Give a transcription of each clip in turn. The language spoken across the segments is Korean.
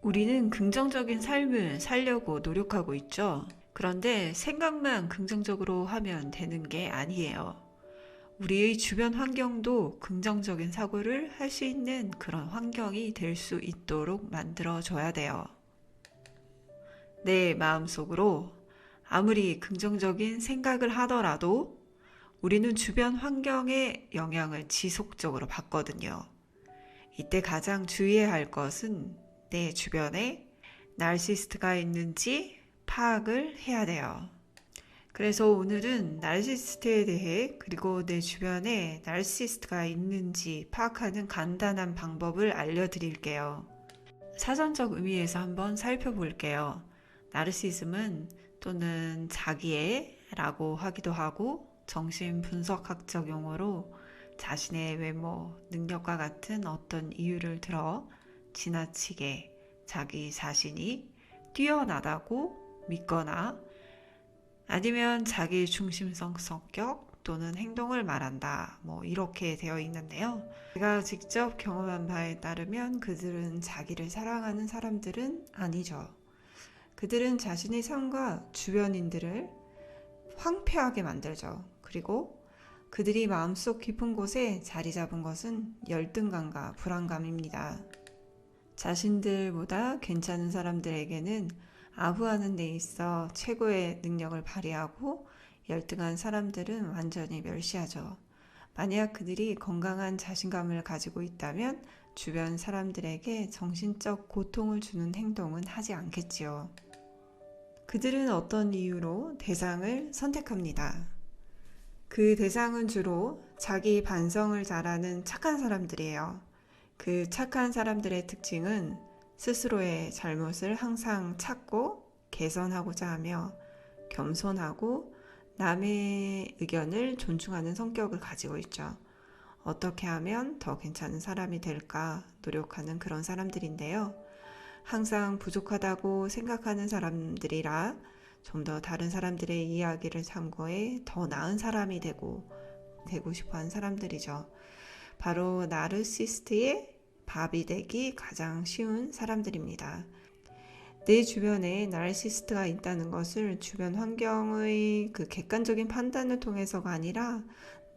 우리는 긍정적인 삶을 살려고 노력하고 있죠. 그런데 생각만 긍정적으로 하면 되는 게 아니에요. 우리의 주변 환경도 긍정적인 사고를 할 수 있는 그런 환경이 될 수 있도록 만들어줘야 돼요. 내 마음속으로 아무리 긍정적인 생각을 하더라도 우리는 주변 환경의 영향을 지속적으로 받거든요. 이때 가장 주의해야 할 것은 내 주변에 나르시스트가 있는지 파악을 해야 돼요. 그래서 오늘은 나르시스트에 대해 그리고 내 주변에 나르시스트가 있는지 파악하는 간단한 방법을 알려드릴게요. 사전적 의미에서 한번 살펴볼게요. 나르시즘은 또는 자기애라고 하기도 하고 정신분석학적 용어로 자신의 외모, 능력과 같은 어떤 이유를 들어 지나치게 자기 자신이 뛰어나다고 믿거나 아니면 자기 중심성 성격 또는 행동을 말한다. 이렇게 되어 있는데요. 제가 직접 경험한 바에 따르면 그들은 자기를 사랑하는 사람들은 아니죠. 그들은 자신의 삶과 주변인들을 황폐하게 만들죠. 그리고 그들이 마음속 깊은 곳에 자리 잡은 것은 열등감과 불안감입니다. 자신들보다 괜찮은 사람들에게는 아부하는 데 있어 최고의 능력을 발휘하고 열등한 사람들은 완전히 멸시하죠. 만약 그들이 건강한 자신감을 가지고 있다면 주변 사람들에게 정신적 고통을 주는 행동은 하지 않겠지요. 그들은 어떤 이유로 대상을 선택합니다. 그 대상은 주로 자기 반성을 잘하는 착한 사람들이에요. 그 착한 사람들의 특징은 스스로의 잘못을 항상 찾고 개선하고자 하며 겸손하고 남의 의견을 존중하는 성격을 가지고 있죠. 어떻게 하면 더 괜찮은 사람이 될까 노력하는 그런 사람들인데요. 항상 부족하다고 생각하는 사람들이라 좀 더 다른 사람들의 이야기를 참고해 더 나은 사람이 되고 싶어 하는 사람들이죠. 바로 나르시스트의 밥이 되기 가장 쉬운 사람들입니다. 내 주변에 나르시스트가 있다는 것을 주변 환경의 그 객관적인 판단을 통해서가 아니라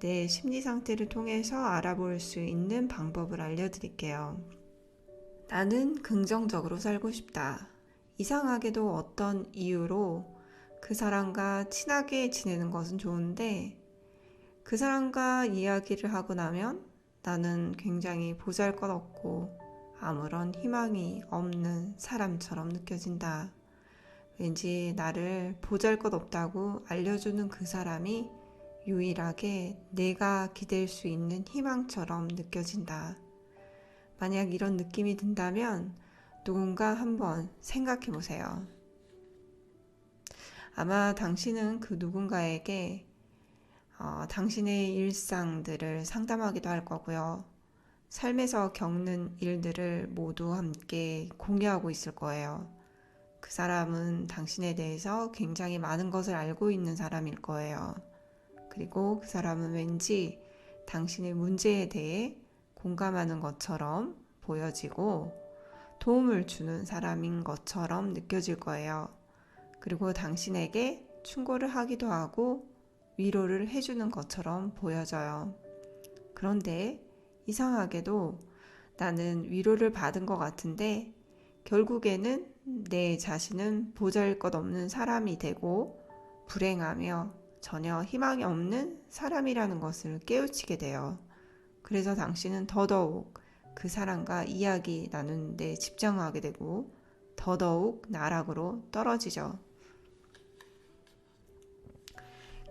내 심리 상태를 통해서 알아볼 수 있는 방법을 알려드릴게요. 나는 긍정적으로 살고 싶다. 이상하게도 어떤 이유로 그 사람과 친하게 지내는 것은 좋은데 그 사람과 이야기를 하고 나면 나는 굉장히 보잘것없고 아무런 희망이 없는 사람처럼 느껴진다. 왠지 나를 보잘것없다고 알려주는 그 사람이 유일하게 내가 기댈 수 있는 희망처럼 느껴진다. 만약 이런 느낌이 든다면 누군가 한번 생각해 보세요. 아마 당신은 그 누군가에게 당신의 일상들을 상담하기도 할 거고요. 삶에서 겪는 일들을 모두 함께 공유하고 있을 거예요. 그 사람은 당신에 대해서 굉장히 많은 것을 알고 있는 사람일 거예요. 그리고 그 사람은 왠지 당신의 문제에 대해 공감하는 것처럼 보여지고 도움을 주는 사람인 것처럼 느껴질 거예요. 그리고 당신에게 충고를 하기도 하고 위로를 해주는 것처럼 보여져요. 그런데 이상하게도 나는 위로를 받은 것 같은데 결국에는 내 자신은 보잘것없는 사람이 되고 불행하며 전혀 희망이 없는 사람이라는 것을 깨우치게 돼요. 그래서 당신은 더더욱 그 사람과 이야기 나누는데 집중하게 되고 더더욱 나락으로 떨어지죠.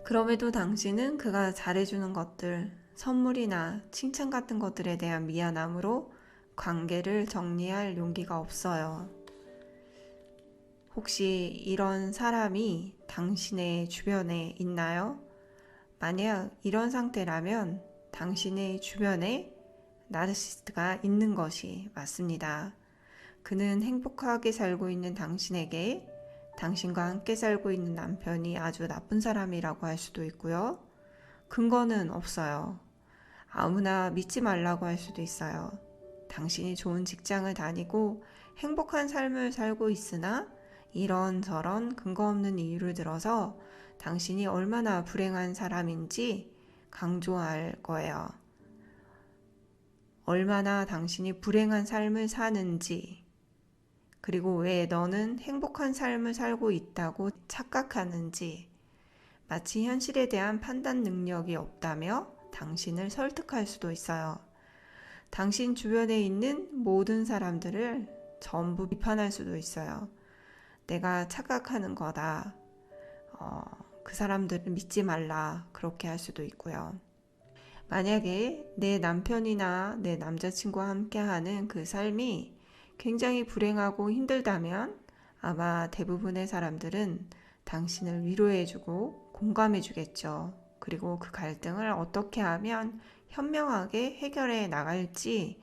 그럼에도 당신은 그가 잘해주는 것들, 선물이나 칭찬 같은 것들에 대한 미안함으로 관계를 정리할 용기가 없어요. 혹시 이런 사람이 당신의 주변에 있나요? 만약 이런 상태라면 당신의 주변에 나르시스트가 있는 것이 맞습니다. 그는 행복하게 살고 있는 당신에게 당신과 함께 살고 있는 남편이 아주 나쁜 사람이라고 할 수도 있고요. 근거는 없어요. 아무나 믿지 말라고 할 수도 있어요. 당신이 좋은 직장을 다니고 행복한 삶을 살고 있으나 이런저런 근거 없는 이유를 들어서 당신이 얼마나 불행한 사람인지 강조할 거예요. 얼마나 당신이 불행한 삶을 사는지, 그리고 왜 너는 행복한 삶을 살고 있다고 착각하는지, 마치 현실에 대한 판단 능력이 없다며 당신을 설득할 수도 있어요. 당신 주변에 있는 모든 사람들을 전부 비판할 수도 있어요. 내가 착각하는 거다. 그 사람들을 믿지 말라. 그렇게 할 수도 있고요. 만약에 내 남편이나 내 남자친구와 함께하는 그 삶이 굉장히 불행하고 힘들다면 아마 대부분의 사람들은 당신을 위로해주고 공감해주겠죠. 그리고 그 갈등을 어떻게 하면 현명하게 해결해 나갈지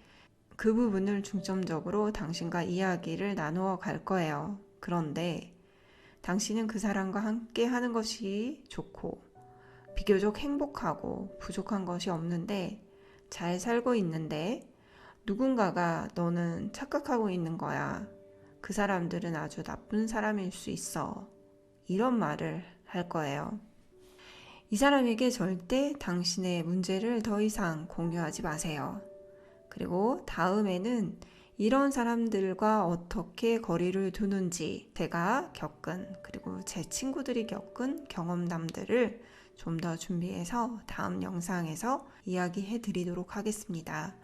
그 부분을 중점적으로 당신과 이야기를 나누어 갈 거예요. 그런데 당신은 그 사람과 함께 하는 것이 좋고 비교적 행복하고 부족한 것이 없는데 잘 살고 있는데 누군가가 너는 착각하고 있는 거야. 그 사람들은 아주 나쁜 사람일 수 있어. 이런 말을 할 거예요. 이 사람에게 절대 당신의 문제를 더 이상 공유하지 마세요. 그리고 다음에는 이런 사람들과 어떻게 거리를 두는지 제가 겪은 그리고 제 친구들이 겪은 경험담들을 좀 더 준비해서 다음 영상에서 이야기해 드리도록 하겠습니다.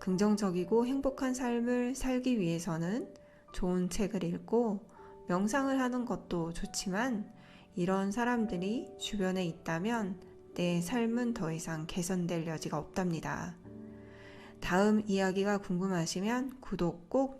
긍정적이고 행복한 삶을 살기 위해서는 좋은 책을 읽고 명상을 하는 것도 좋지만 이런 사람들이 주변에 있다면 내 삶은 더 이상 개선될 여지가 없답니다. 다음 이야기가 궁금하시면 구독 꼭